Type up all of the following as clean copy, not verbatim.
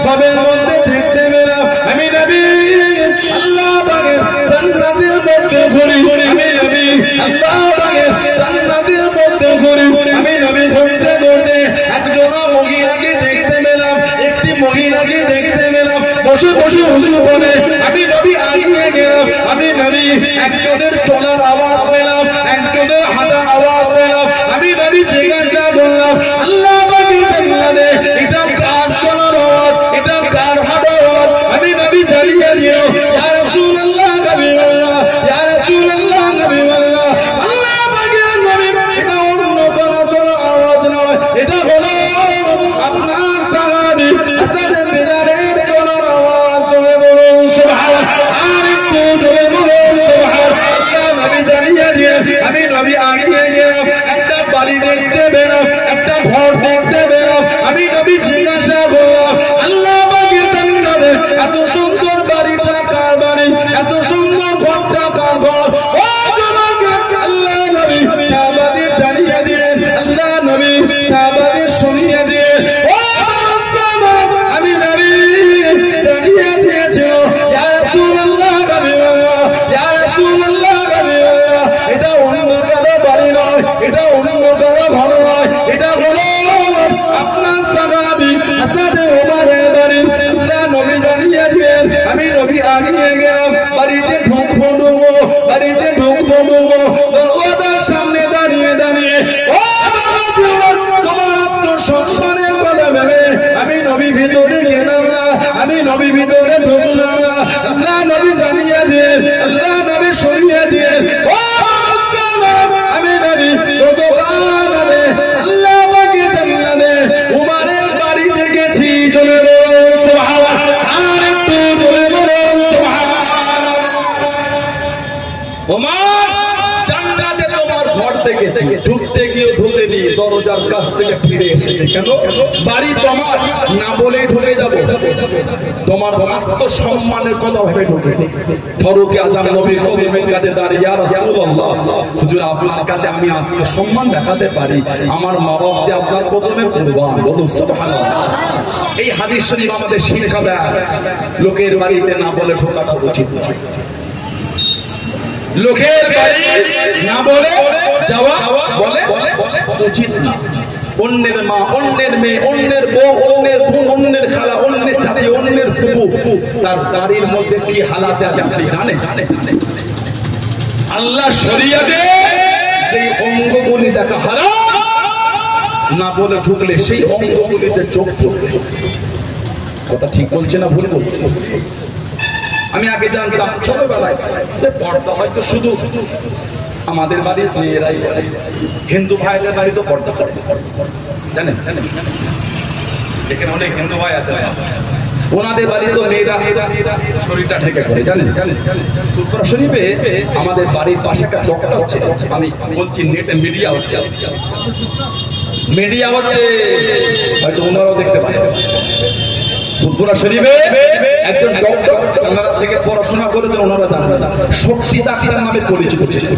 কবের মধ্যে দেখতে পেলাম আমি নবী আল্লাহ পাকের জান্নাতের মধ্যে ঘুরি, আমি নবী আল্লাহ পাকের জান্নাতের মধ্যে ঘুরি, আমি নবী ঘুরতে ঘুরতে একজন মহিলাকে দেখতে পেলাম, একটি মহিলাকে দেখতে পেলাম বসে বসে হুজুর বলে, আমি নবী আগিয়ে গেলাম, আমি নবী একজনের চলার আওয়াজ পেলাম, একজনের হাঁটার আওয়াজ পেলাম, আমি নবী জিজ্ঞাসা করলাম আল্লাহ পাকের জান্নাতে এটা কার চলার আওয়াজ, এটা কার হাঁটার আওয়াজ? আমি নবী জানিয়ে দিও ইয়া রাসূলুল্লাহ, নবী আল্লাহ, ইয়া রাসূলুল্লাহ, নবী আল্লাহ, আল্লাহ পাকের নবী এটা অন্য কোনো চলার আওয়াজ নয়, এটা হলো আপনার সাহাবী হাসান বিলালের চলার আওয়াজ। জোরে বলুন সুবহানাল্লাহ, আর একটু জোরে বলুন সুবহানাল্লাহ। নবী জানিয়ে দিয়ে আমি নবী আগিয়ে গেলাম, একটা বাড়ি দেখতে পেলাম, একটা ঘর দেখতে পেলাম, আমি নবী জিজ্ঞাসা করলাম আল্লাহ পাকের জান্নাতে এত সুন্দর বাড়িটা কার বাড়ি, এত সুন্দর ঘরটা কার ঘর? ও জনকে আল্লাহ নবী সাহাবাদের জানিয়ে দিলেন, আল্লাহ নবী সাহাবাদের শুনিয়ে দিলেন, ও আমি নবী জানিয়ে দিয়েছিল ইয়া রাসূলুল্লাহ, নবী আল্লাহ, ইয়া রাসূলুল্লাহ, নবী আল্লাহ, এটা অন্য কারো বাড়ি নয়, এটা অন্য কারো ঘর নয়, এটা হলো আপনার সাহাবী হাসান ওমরের বাড়ি। আল্লাহ নবী জানিয়ে দিলেন, আমি নবী আগিয়ে গেলাম, বাড়িতে ঢুকবো, বাড়িতে ঢুকবো, দরওয়াজার সামনে দাঁড়িয়ে দাঁড়িয়ে ও তোমার আত্মসম্মানের কথা ভেবে আমি নবী ভিতরে গেলাম না, আমি নবী ভিতরে ঢুকলাম না। আল্লাহ নবী জানিয়ে দিলেন, আল্লাহ নবী সরিয়ে দিলেন, ও আমি নবী ততকালে আল্লাহ পাকের জান্নাতে উমরের বাড়ি দেখেছি। জোরে বলুন সুবহানাল্লাহ, আর একটু জোরে বলুন সুবহানাল্লাহ। উমর জান্নাতে তোমার ঘর দেখেছি, ঢুকতে গিয়ে ঢুকেনি, দরজার কাছ থেকে ফিরে এসেছে। কেন? বাড়ি তোমার না বলে ঢুকে যাবো? তোমার আত্মসম্মানের কথা ভেবে ঢুকেনি। ফারুক আযম নবীর কদমের কাছে দাঁড়িয়ে ইয়া রাসূলুল্লাহ, হুজুর আপনার কাছে আমি আত্মসম্মান দেখাতে পারি, আমার মা বাবা যে আপনার কদমে কুরবান। বলুন সুবহানাল্লাহ। এই হাদিস শরীফ আমাদের শিক্ষা দেয় লোকের বাড়িতে না বলে ঢোকাটা উচিত নয়, লোকের বাড়ি না বলে যাওয়া বলে উচিত না। অন্যের মা, অন্যের মেয়ে, অন্যের বউ, অন্যের বোন, অন্যের খালা, অন্যের চাচি, অন্যের ফুফু, তার বাড়ির মধ্যে কি হালাতে আছে আপনি জানেন? আল্লাহ শরিয়াতে যে অঙ্গগুলি দেখা হারাম, না বলে ঢুকলে সেই অঙ্গগুলিতে চোখ পড়বে। কথা ঠিক বলছে না ভুল বলছে? আমি আগে জানতাম ছোটবেলায় পর্দা হয়তো শুধু আমাদের বাড়ির মেয়েরাই করে, হিন্দু ভাইদের বাড়ি তো পর্দা করে, জানেন? এখানে অনেক হিন্দু ভাই আছে, ওনাদের বাড়ি তো মেয়েরা শরীরটা ঢেকে করে, জানেন? ফুরফুরা শরীফে আমাদের বাড়ির পাশে একটা ডক্টর হচ্ছে, আমি বলছি নেটে মিডিয়া হচ্ছে, হয়তো ওনারাও দেখতে পারে। ফুরফুরা শরীফে একজন ডক্টর কানাডা থেকে পড়াশোনা করেছেন, ওনারা জানেন, শক্তি ডাক্তার নামে পরিচিত ছিলেন।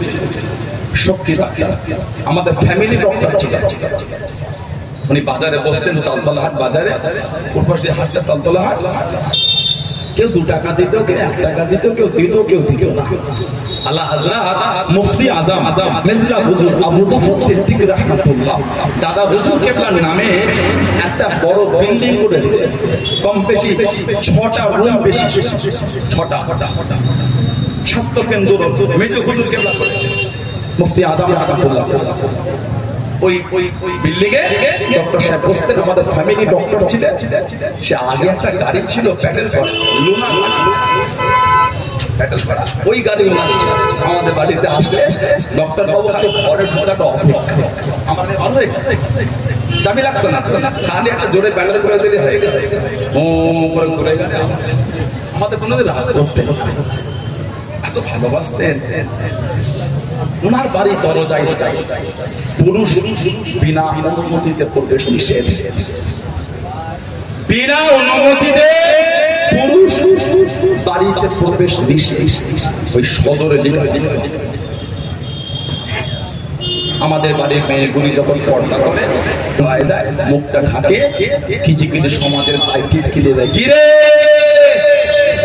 শক্তি ডাক্তার আমাদের ফ্যামিলি ডক্টর ছিলেন। উনি বাজারে বসতেন, তালতলা হাট বাজারে, পূর্বপাশে হাটটা তালতলা হাট। কেউ 2 টাকা দিত, কেউ 1 টাকা দিত, কেউ দিত, কেউ দিত না। আল্লাহ হযরত মুফতি আযম মির্জা হুজুর আবু জাফর সিদ্দিক রাহমাতুল্লাহ দাদা হুজুর কেবলার নামে একটা বড় বিল্ডিং করে দিলেন, কম বেশি 6টা রুম, বেশি 6টা স্বাস্থ্য কেন্দ্র মেজো হুজুর কেবলা করেছেন মুফতি আযম রাহমাতুল্লাহ। ওই বিল্ডিং এ ডক্টর সাহেব বসতেন, আমাদের ফ্যামিলি ডক্টর ছিলেন। সে আগে একটা গাড়ি ছিল প্যাটেল করা, লুনা প্যাটেল করা, ওই গাড়ি আমাদের বাড়িতে আসলে ডক্টর বাবু খালি ঘরের ঢোকাটা অপেক্ষা, আমাদের ভালো চাবি লাগতো না, খালি একটা জোরে প্যাটেল করে দিলে হয়ে গেল, ও করে ঘুরে গেলে আমাদের কোনোদিন রাগ করতে এত ভালোবাসতেন। ওনার বাড়ি দরজায় পুরুষ বিনা অনুমতিতে প্রবেশ নিষেধ, বিনা অনুমতিতে পুরুষ বাড়িতে প্রবেশ নিষেধ। ওই সদরে লেখা। আমাদের বাড়ির মেয়েগুলি যখন পর্দা করে মুখটা ঢাকে, কিছু কিছু সমাজের সাইটিট কিনে দেয়, কি রে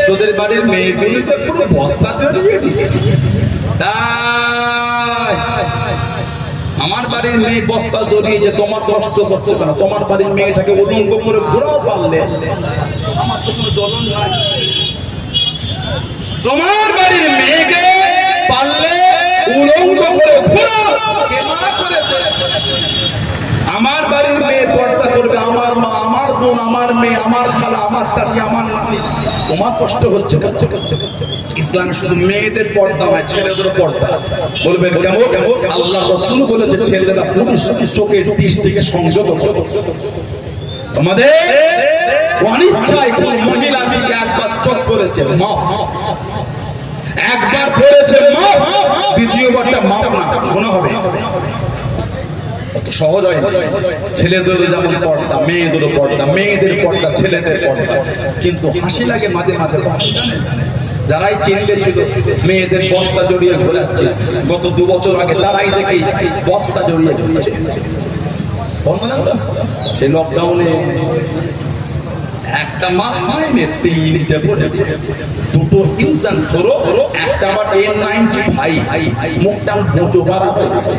তোদের বাড়ির মেয়েগুলোকে পুরো বস্তা চড়িয়ে দিয়ে। আমার বাড়ির মেয়ে বস্তা জড়িয়ে যে তোমার কষ্ট করছে না, তোমার বাড়ির মেয়েটাকে উলঙ্গ করে ঘোরাও পারলে আমার তো কোনো জ্বলন নাই। তোমার বাড়ির মেয়েকে পারলে উলঙ্গ করে ঘোরাও, কে মানা করেছে? আমার বাড়ির মেয়ে পর্দা করবে, আমার মা, আমার বোন, আমার মেয়ে, আমার খালা, আমার চাচি, আমার নানি। তোমার কষ্ট হচ্ছে। ইসলামে শুধু মেয়েদের পর্দা নয়, ছেলেদেরও পর্দা আছে। বলবেন কেমন? আল্লাহ রাসূল বলেছে ছেলেরা পুরুষ চোখের দৃষ্টিকে সংযত করো। তোমাদের অনিচ্ছায় কোন মহিলা দিকে একবার চোখ করেছে মাফ, একবার পড়েছে মাফ, দ্বিতীয়বারটা মাফ না, গুনাহ হবে। সহজ হয়। ছেলেদের যেমন পর্দা, মেয়েদেরও পর্দা, মেয়েদের পর্দা, ছেলেদের পর্দা। কিন্তু হাসি লাগে মাঝে মাঝে, যারাই চিনতে ছিল মেয়েদের বস্তা জড়িয়ে ঘোরাচ্ছে, গত 2 বছর আগে তারাই দেখি বস্তা জড়িয়ে ঘুরছে। সেই লকডাউনে একটা মাস হয়নি 3টে পড়েছে, 2টো ইনসান ধরো, একটা আবার N95 মুখটা বোঝো বাড়া হয়েছে।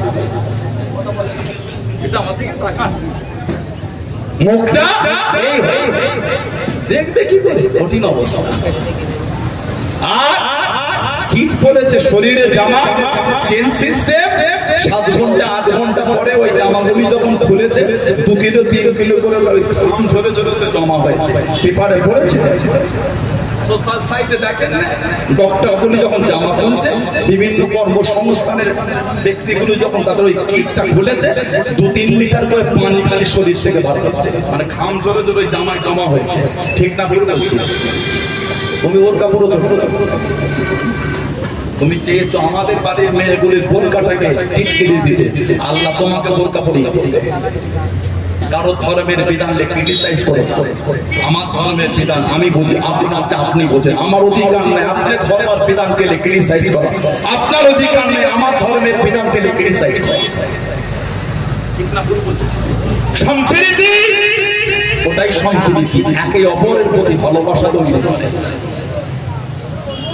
মুখটা দেখবে কি করে, কঠিন অবস্থা। আর কিট পরেছে শরীরে জামা, চেন সিস্টেম, 7 ঘন্টা 8 ঘন্টা পরে ওই জামাগুলি যখন খুলেছে 2 কিলো 3 কিলো করে খাম ঝরে ঝরে জমা হয়েছে, পেপারে পড়েছে। সোশ্যাল সাইটে দেখেন ডক্টরগুলি যখন জামা খুলছে, বিভিন্ন কর্মসংস্থানের ব্যক্তিগুলো যখন তাদের ওই কিটটা খুলেছে, 2-3 লিটার করে পানি খালি শরীর থেকে বার হচ্ছে, মানে খাম ঝরে ঝরে জামায় জমা হয়েছে। ঠিক না ভুল বলছি? তুমি ওর কাপড়, তুমি চেয়েছো আমাদের বাড়ির মেয়েগুলির বোরকাটাকে টিটকিরি দিতে, আল্লাহ তোমাকে বোরকা পরিয়ে দিতে। কারো ধর্মের বিধানকে ক্রিটিসাইজ করে, আমার ধর্মের বিধান আমি বুঝি, আপনারটা আপনি বোঝেন। আমার অধিকার নেই আপনার ধর্মের বিধানকে ক্রিটিসাইজ করা, আপনার অধিকার নেই আমার ধর্মের বিধানকে ক্রিটিসাইজ করা। ঠিক না ভুল বলছি? সম্প্রীতি, ওটাই সম্প্রীতি, একে অপরের প্রতি ভালোবাসা তৈরি করে।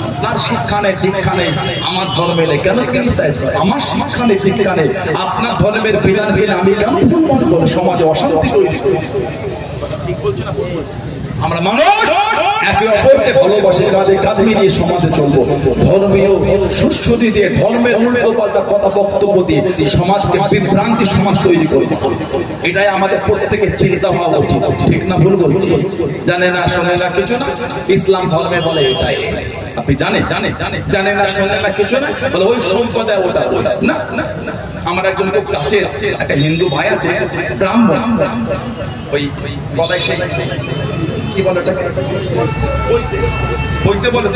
আপনার শিক্ষা নেই, দীক্ষা নেই, আমার ধর্মে কেন ক্রিটিসাইজ করে? আমার শিক্ষা নেই, দীক্ষা নেই, আপনার ধর্মের বিধান গেলে আমি কেন ভুল করে সমাজে অশান্তি তৈরি করি? ঠিক বলছি না ভুল বলছি? আমরা মানুষ একে অপরকে ভালোবাসে, কাঁধে কাঁধ মিলিয়ে সমাজে চলবো। ধর্মীয় সুশ্রুতি দিয়ে, ধর্মের উল্টোপাল্টা কথা বক্তব্য দিয়ে সমাজকে বিভ্রান্তি সমাজ তৈরি করবো, এটাই আমাদের প্রত্যেকের চিন্তা হওয়া উচিত। ঠিক না ভুল বলছি? জানে না শোনে না কিছু না, ইসলাম ধর্মে বলে এটাই। আপনি জানে না শোনে না কিছু না, বলে ওই সম্প্রদায় ওটা না। আমার একজন খুব কাছে একটা হিন্দু ভাই আছে, ব্রাহ্মণ, ওই কথাই সেই কি বলে বলতে বলে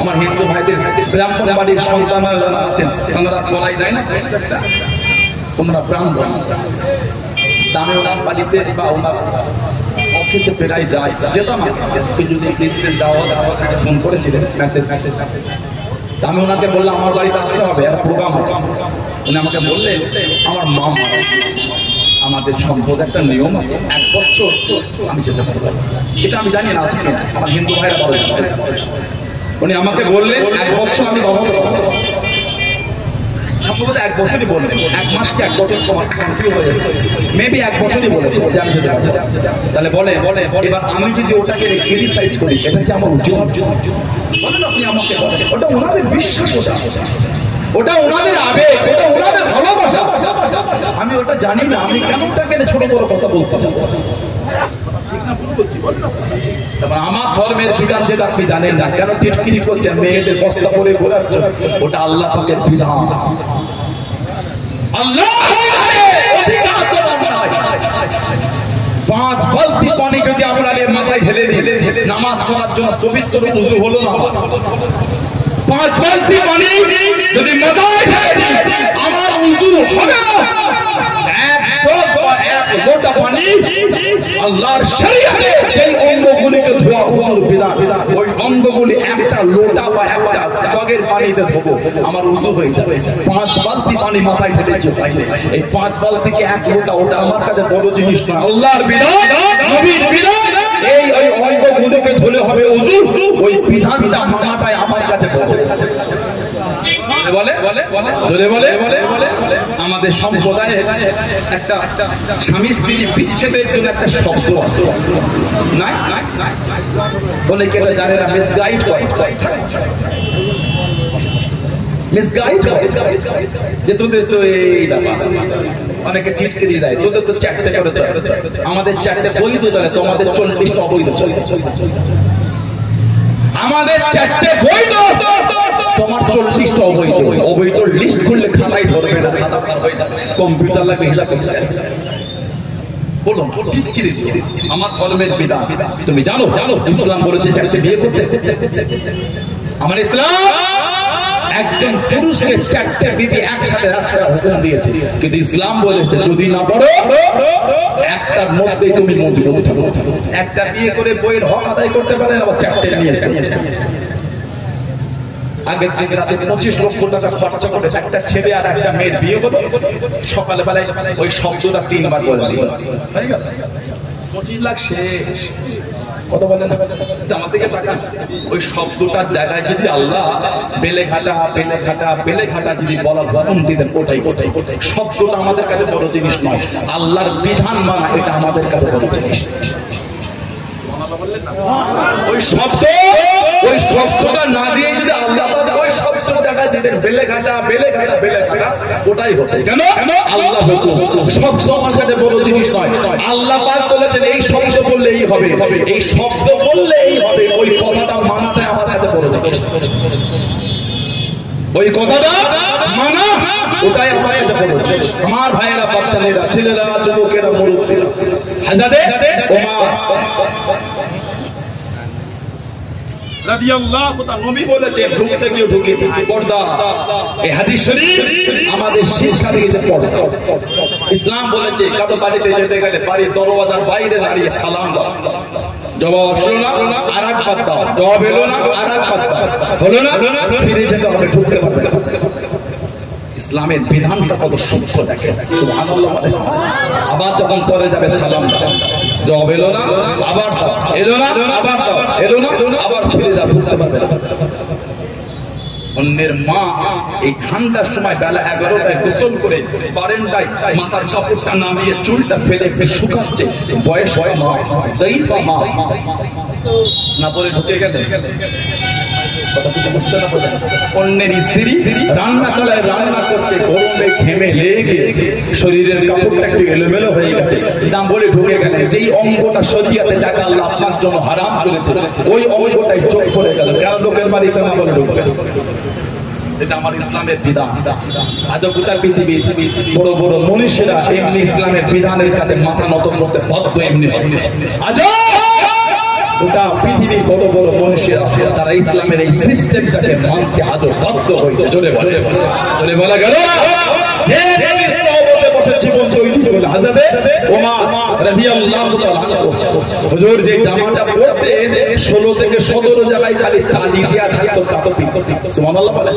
আমার হিন্দু ভাইদের ব্রাহ্মণ বাড়ির সন্তানরা যারা আছেন তারা বলাই যায় না, ওনারা ব্রাহ্মণ। আমি ওনার বাড়িতে বা ওনার অফিসে প্রায় যাই, যেতাম। তুই যদি লিস্টে যাওয়া ফোন করেছিলেন, মেসেজ, আমি ওনাকে বললাম আমার বাড়িতে আসতে হবে, একটা প্রোগ্রাম আছে। উনি আমাকে বললেন আমার মা মারা গিয়েছে, আমাদের সম্পদ একটা নিয়ম আছে, 1 বছর আমি যেতে পারবো। এটা আমি জানি না আছে কিনা, আমার হিন্দু ভাইরা বলে। উনি আমাকে বললেন 1 বছর আমি সম্ভবত 1 বছরই বললেন, 1 মাস কি 1 বছর তোমার কনফিউজ হয়ে যাচ্ছে, মেবি 1 বছরই বলেছে যে আমি যেতে পারবো। তাহলে বলে এবার আমি যদি ওটাকে ক্রিটিসাইজ করি, এটা কি আমার উচিত? বলেন আপনি আমাকে, ওটা ওনাদের বিশ্বাস, ওটা ওনাদের আবেগ, ওটা ওনাদের ভালোবাসা। আমি ওটা জানি না, আমি কেন ওটাকে ছোট বড় কথা বলতে যাবো? আমার ধর্মের বিধান যেটা আপনি জানেন না, কেন টিটকিরি করছেন, মেয়েদের বস্তা পরে ঘোরাচ্ছেন, ওটা আল্লাহ পাকের বিধান। আল্লাহ 5 বালতি পানি যদি আপনার মাথায় ঢেলে দিই, নামাজ পড়ার জন্য পবিত্র উযু হলো না। 5 বালতি পানি যদি মাথায় ঢেলে দিই, আমার উযু হবে না। 1 লোটা পানি আল্লাহর শরীয়তে যেই অঙ্গগুলিকে ধোয়া উযুর বিধান, ওই অঙ্গগুলি একটা লোটা বা একটা জগের পানিতে ধোবো, আমার উযু হয়ে যাবে। 5 বালতি পানি মাথায় ঢেলেছি ভাইলে, এই 5 বালতিকে 1 লোটা, ওটা আমার কাছে বড় জিনিস না। আল্লাহর বিধান, নবীর বিধান, এই ওই অঙ্গগুলোকে ধুলে হবে উযু, ওই বিধানটা মানাটাই আমার কাছে বড়। আমাদের সম্প্রদায়ে একটা স্বামী স্ত্রী বিচ্ছেদের জন্য একটা শব্দ আছে, না বলে কি এটা জানে না, মিসগাইড করে, মিসগাইড করে যে তোদের তো এই ব্যাপার, অনেকে টিটকিরি দেয়, তোদের তো 4টে করে চলে, আমাদের 4টে বৈধ চলে, তোমাদের 40টা অবৈধ চলে। আমাদের 4টে বৈধ, তোমার 40টা অবৈধ। অবৈধ লিস্ট খুললে খাতায় ধরবে না, খাতা পার হয়ে যাবে, কম্পিউটার লাগবে, হিসাব করতে লাগবে। বলো টিটকিরি, আমার ধর্মের বিধান তুমি জানো? ইসলাম বলেছে 4টে বিয়ে করতে। আমার ইসলাম একজন পুরুষকে 4টে বিবি একসাথে রাখতে হুকুম দিয়েছে, কিন্তু ইসলাম বলেছে যদি না পারো একটার মধ্যেই তুমি মজবুত থাকো। একটা বিয়ে করে বইয়ের হক আদায় করতে পারে, আবার 4টে নিয়ে আগে থেকে রাতে 25 লক্ষ টাকা খরচা করে একটা ছেলে আর একটা মেয়ের বিয়ে হলো, সকালে বেলায় ওই শব্দটা 3 বার বলে দিল, 25 লাখ শেষ। কথা বলেন আমার দিকে তাকান, ওই শব্দটার জায়গায় যদি আল্লাহ বেলেঘাটা বেলেঘাটা বেলেঘাটা যদি বলার হুকুম দিতেন, ওটাই শব্দটা আমাদের কাছে বড় জিনিস নয়, আল্লাহর বিধান মানা এটা আমাদের কাছে বড় জিনিস। ওই শব্দটা না দিয়ে যদি আল্লাহ ওই শব্দ জায়গায় দিতেন বেলেঘাটা বেলেঘাটা বেলেঘাটা, ওটাই হতো। কেন? আল্লাহ হতো। শব্দ আমার কাছে বড় জিনিস নয়, আল্লাহ পাক বলেছেন এই শব্দ বললে এই হবে, এই শব্দ বললে এই হবে, ওই কথাটা মানাতে আমার কাছে বড় জিনিস। ওই কথাটা মানা ওটাই আমার কাছে বড় জিনিস। আমার ভাইয়েরা, বাচ্চারা, ছেলেরা, যুবকেরা, মুরব্বীরা, হযরতে ওমর রাদিয়াল্লাহু তাআলা নবী বলেছে ঢুকতে গিয়ে ঢুকে পর্দা। এই হাদিস শরীফ আমাদের শিক্ষা দিয়েছে পর্দা। ইসলাম বলেছে কারো বাড়িতে যেতে গেলে বাড়ির দরওয়াজার বাইরে দাঁড়িয়ে সালাম দাও, জবাব আসলো না আরেকবার দাও, জবাব এলো না আরেকবার দাও, হলো না ফিরে যেতে হবে, ঢুকতে পারবে না। ইসলামের বিধানটা কত সূক্ষ্ম দেখে, সুবহানাল্লাহ। আবার যখন পরে যাবে সালাম দাও, জবাব এলো না আবার দাও, এলো না আবার দাও, এলো না আবার ফিরে যাও, ঢুকতে পারবে না। অন্যের মা এই ঠান্ডার সময় বেলা 11টায় গোসল করে বারান্দায় মাথার কাপড়টা নামিয়ে চুলটা ফেলে শুকাচ্ছে, বয়স মা, যায়ীফা মা, না পরে ঢুকে গেলে কথা কিছু বুঝতে না পারবেন। অন্যের স্ত্রী রান্না চালায়, রান্না করতে গরমে ঘেমে লেগে গিয়েছে, শরীরের কাপড়টা একটু এলোমেলো হয়ে গেছে, দাম বলে ঢুকে গেলেন, যেই অঙ্গটা শরীয়তে টাকা আল্লাহ আপনার জন্য হারাম করেছে, ওই অঙ্গটাই চোখ পড়ে গেল। কেন লোকের বাড়িতে না বলে ঢুকবে? এটা আমার ইসলামের বিধান। আজ গোটা পৃথিবীর বড় বড় মনীষীরা এমনি ইসলামের বিধানের কাছে মাথা নত করতে বাধ্য, এমনি আজ গোটা পৃথিবীর বড় বড় মনীষীরা তারা ইসলামের এই সিস্টেমটাকে মানতে আজও বাধ্য হয়েছে। জোরে বলা গেল জীবন তৈরি করে হযরতে ওমর রাদিয়াল্লাহু তাআলা আনহু হুজুর যে জামাটা পরতেন 16 থেকে 17 জায়গায় খালি তালি দেয়া থাকতো, তাকতি, সুবহানাল্লাহ বলে।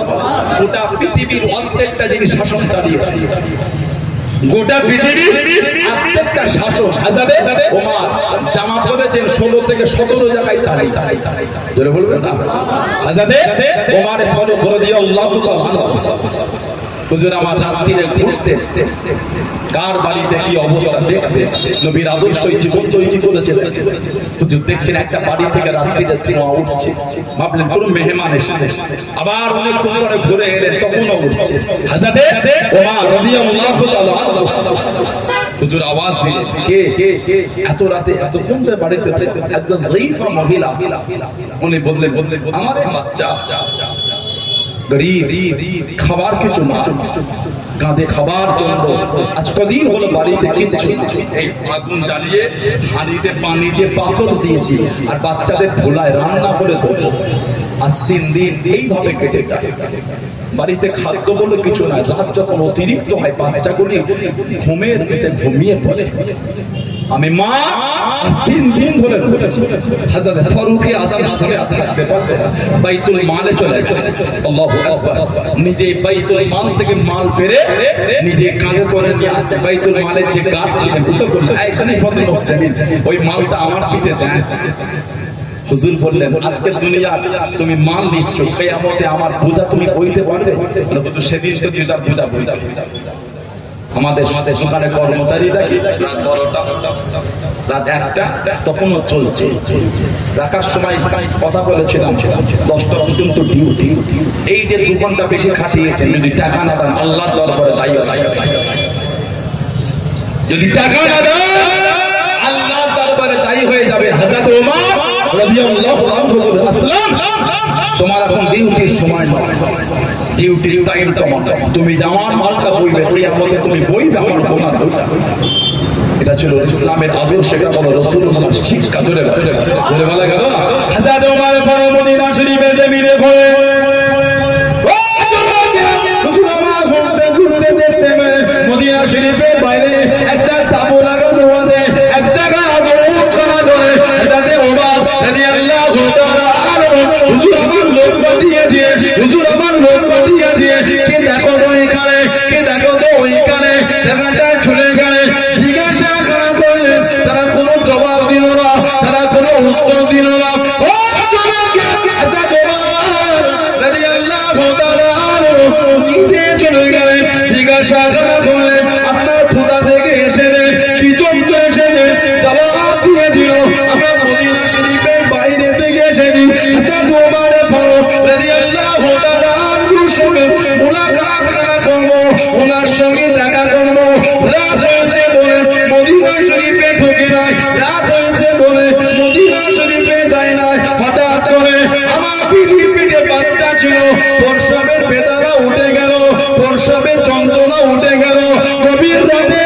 গোটা পৃথিবীর প্রত্যেকটা জিনিস শাসন চালিয়েছে, গোটা পৃথিবীর প্রত্যেকটা শাসন হযরতে ওমর জামা পরেছেন 16 থেকে 17 জায়গায় তালি। জোরে বলবেন না? হযরতে ওমর ফারুক রাদিয়াল্লাহু তাআলা আনহু হুজুর আমার রাত্রিরে ঘুরতে কার বাড়িতে কি অবস্থা দেখতে, নবীর আদর্শই জীবন তৈরি করেছে। হুজুর দেখছেন একটা বাড়ি থেকে রাত্রিরে ধোঁয়া উঠছে, ভাবলেন কোন মেহমান এসেছে, আবার অনেকক্ষণ পরে ঘুরে এলেন, তখনও উঠছে। হযরতে ওমর রাদিয়াল্লাহু তাআলা আনহু হুজুর আওয়াজ দিলেন, কে এত রাতে এত সুন্দর বাড়িতে একজন যায়ীফা মহিলা। উনি বললেন আমার বাচ্চা গরিব, খাবার কিছু না, কাঁধে খাবার জন্য আজ কদিন হলো বাড়িতে কিচ্ছু, এই আগুন জ্বালিয়ে হাঁড়িতে পানি দিয়ে পাথর দিয়েছি, আর বাচ্চাদের ধুলায় রান্না করে দেবো। আজ 3 দিন এইভাবে কেটে যায়, বাড়িতে খাদ্য বলে কিছু নাই। রাত যখন অতিরিক্ত হয় বাচ্চাগুলি ঘুমের দিতে ঘুমিয়ে পড়ে, আমি মা আজ 3 দিন ধরে ঘটেছে হযরত ফারুক আযম শুনে থাকতে পারবে বাইতুল মালে চলে গেল আল্লাহু আকবার নিজে বাইতুল মাল থেকে মাল পেরে নিজে কাঁধে করে নিয়ে আসে বাইতুল মালের যে গাছ ছিল তো বলল এই খলিফাতুল মুসলিমিন ওই মালটা আমার পিঠে দেন হুজুর বললেন আজকের দুনিয়া তুমি মাল নিচ্ছ কিয়ামতে আমার বোঝা তুমি বইতে পারবে বলে সেদিন তো যেটা বোঝা বইতে আমাদের দোকানে কর্মচারীরা কি রাত 12টা রাত 1টা তখনও চলছে রাখার সময় কথা বলেছিলাম 10টা পর্যন্ত ডিউটি এই যে 2 ঘন্টা বেশি খাটিয়েছেন যদি টাকা না দেন আল্লাহর দরবারে দায়ী হবে যদি টাকা না দেন আল্লাহর দরবারে দায়ী হয়ে যাবে হযরত ওমর রাদিয়াল্লাহু আনহু আসলাম তোমার এখন ডিউটির সময় নয় ডিউটির টাইম তোমার তুমি জামার মালটা বইবে কিয়ামতে তুমি বইবে আমার গোনার বইটা এটা ছিল ইসলামের আদর্শ এটা হলো রাসূলুল্লাহর শিক্ষা জোরে বলা গেল না হযরত ওমর পরে মদিনা শরীফে জমিনে ঘুরে ঘুরতে দেখতে মদিনা শরীফের বাইরে একটা তাঁবু লাগানো আছে এক জায়গা করা ধরে হযরত ওমর রাদিয়াল্লাহু তাআলা হুজুর আমার লোক পাঠিয়ে দিয়ে হুজুর আমার লোক পাঠিয়ে দিয়ে কে দেখো তো এখানে কে দেখো তো ওইখানে জায়গাটা চলে গেলে জিজ্ঞাসা করা করলে তারা কোনো জবাব দিল না তারা কোনো উত্তর দিল না ও হযরত ওমর রাদিয়াল্লাহু তাআলা নিজে চলে গেলে জিজ্ঞাসা করা করলে আপনার খোদা থেকে এসে কি চমকে এসে জবাব দিয়ে দিল আমরা মদিনা শরীফের বাইরে থেকে এসেছি হযরত ওমর ফারুক রাদিয়াল্লাহু তাআলা সঙ্গে মুলাকাত করা করব ওনার সঙ্গে দেখা করব রাত হয়েছে বলে মদিনা শরীফে ঢুকে নাই রাত হয়েছে বলে মদিনা শরীফে যায় নাই হঠাৎ করে আমার পিঠের পিঠে বাচ্চা ছিল প্রসবের বেদনা উঠে গেল প্রসবের যন্ত্রণা উঠে গেল গভীর রাতে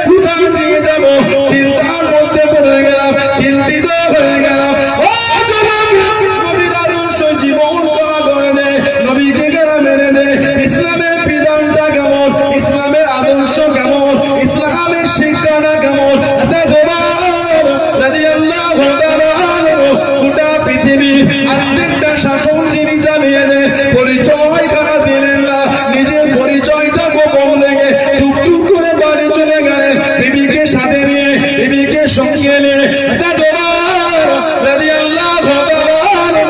কোথায় নিয়ে যাব চিন্তার মধ্যে পড়ে গেলাম চিন্তিত হয়ে গেলাম ও নবীর আদর্শ জীবন করা করে দে নবীকে কেনা মেনে দে ইসলামের বিধানটা কেমন ইসলামের আদর্শ কেমন ইসলামের শিক্ষাটা কেমন হযরত ওমর রাদিয়াল্লাহু তাআলা গোটা পৃথিবী আত্মিকটা শাসন যিনি চালিয়ে দেন পরিচয় কারা দিলেন না নিজের পরিচয়টা গোপন রেখে টুকটুক করে বাড়ি চলে গেলেন বিবিকে সাথে নিয়ে বিবিকে সঙ্গে নিয়ে হযরত ওমর রাদিয়াল্লাহু তাআলা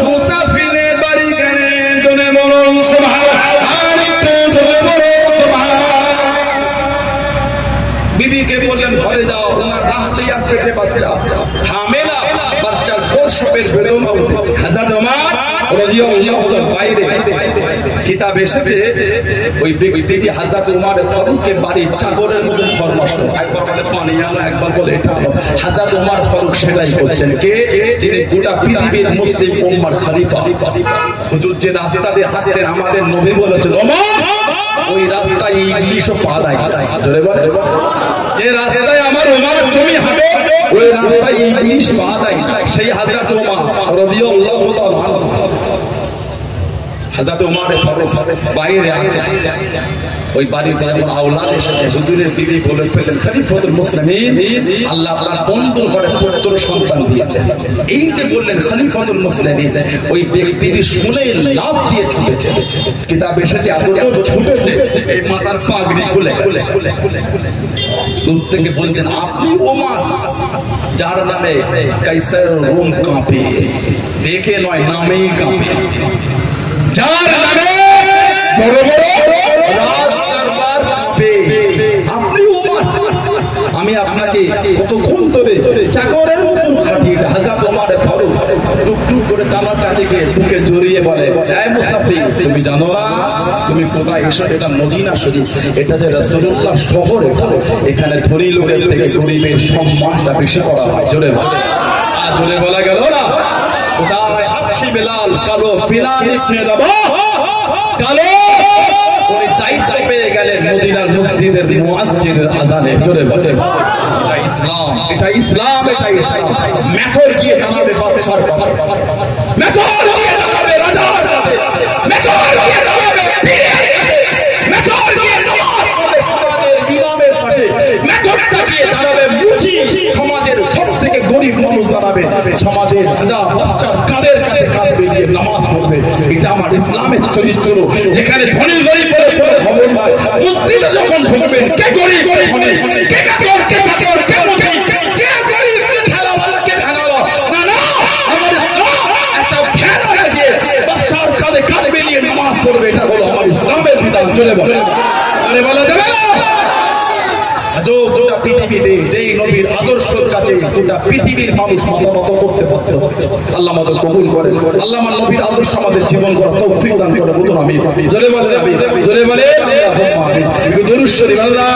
মুসাফিরের বাড়ি গেলেন জনে বলুন সুবহানাল্লাহ জনে বলুন সুবহানাল্লাহ বিবিকে বললেন ঘরে যাও ওনার আহলিয়া পেটে বাচ্চা হামেলা বাচ্চার প্রসবের বেদনা উঠেছে হযরত ওমর রাদিয়াল্লাহু তাআলা বাইরে কিতাব এসেছে ওই ব্যক্তি হযরত ওমর ফারুকের বাড়ির চাদরের মতো ফরমাস্ত একবার বলে পানি আনো একবার বলে এটা হযরত ওমর ফারুক সেটাই করছেন কে যিনি গোটা পৃথিবীর মুসলিম উম্মার খলিফা হুজুর যে রাস্তা দিয়ে হাঁটতেন আমাদের নবী বলেছেন ওমর ওই রাস্তায় ইবলিশও পা দেয় জোরে বল যে রাস্তায় আমার ওমর তুমি হাঁটো ওই রাস্তায় ইবলিশ পা দেয় সেই হযরত ওমর রাদিয়াল্লাহু তাআলা হযরত ওমর ফারুক বাইরে আছে ওই বাড়িতে যখন আওলাদ এসে হুজুরের দিদি বলে ফেলেন খলিফাতুল মুসলিমিন আল্লাহ তাআলা বন্ধুর ঘরে পুত্র সন্তান দিয়েছেন এই যে বললেন খলিফাতুল মুসলিমিন ওই ব্যক্তিটি শুনে লাফ দিয়ে ছুটেছে কিতাব এসেছে এতটাও ছুটেছে এই মাথার পাগড়ি খুলে গেছে দূর থেকে বলছেন আপনি ওমর যার নামে কাইসার রোম কাঁপে দেখে নয় নামেই কাঁপে যার নামে বড় বড় রাজ দরবার কাঁপে আপনি ওমর আমি আপনাকে কতক্ষণ ধরে চাকরের মতো খাটিয়ে হযরত ওমর ফারুক টুকটুক করে আমার কাছে গিয়ে বুকে জড়িয়ে বলে এই মুসাফির তুমি জানো না তুমি কোথায় এসো এটা মদিনা শরীফ এটা যে রাসূলুল্লাহ শহর এটা এখানে ধনী লোকের থেকে গরিবের সম্মানটা বেশি করা হয় জোরে বলা গেল না কোথায় আফসি বেলাল কালো বিলাল ইবনে রাবাহ কালো ওই দায়িত্ব পেয়ে গেলেন মদিনার মসজিদের মুয়াজ্জিনের আযানে জোরে বলে এটা ইসলাম মেথর গিয়ে দাঁড়াবে বাদশার কাছে মেথর গিয়ে দাঁড়াবে রাজার কাছে মেথর গিয়ে দাঁড়াবে পীরের কাছে মেথর গিয়ে নামাজ পড়বে সমাজের ইমামের পাশে মেথরটা গিয়ে দাঁড়াবে মুচি সমাজের রাজা বাদশার কাঁধের কাঁধে কাঁধ মিলিয়ে নামাজ পড়বে, এটা আমার ইসলামের চরিত্র। যেখানে ধনী গরিব বলে কোনো খবর নাই। মসজিদে যখন ঢুকবেন, কে গরিব কে ধনী, কে কাকর কে চাকর, কে মুখী, কে গরিব কে ঠেলাওয়ালা কে ভ্যানওয়ালা, না না, আমার ইসলাম একটা ভ্যান হয়ে গিয়ে বাদশার কাঁধে কাঁধ মিলিয়ে নামাজ পড়বে, এটা হলো আমার ইসলামের বিধান। চলে বলে আরে বলা যাবে না। গোটা পৃথিবীতে যেই নবীর আদর্শের কাছে গোটা পৃথিবীর মানুষ মাথা নত করতে পারত। আল্লাহ আমাদের কবুল করেন, আল্লাহ আমার নবীর আদর্শ আমাদের জীবন করার তৌফিক দান করে। বলুন আমিন। জোরে বলেন আমিন, জোরে বলেন আল্লাহুম্মা আমিন। দরুদ শরীফ। আল্লাহ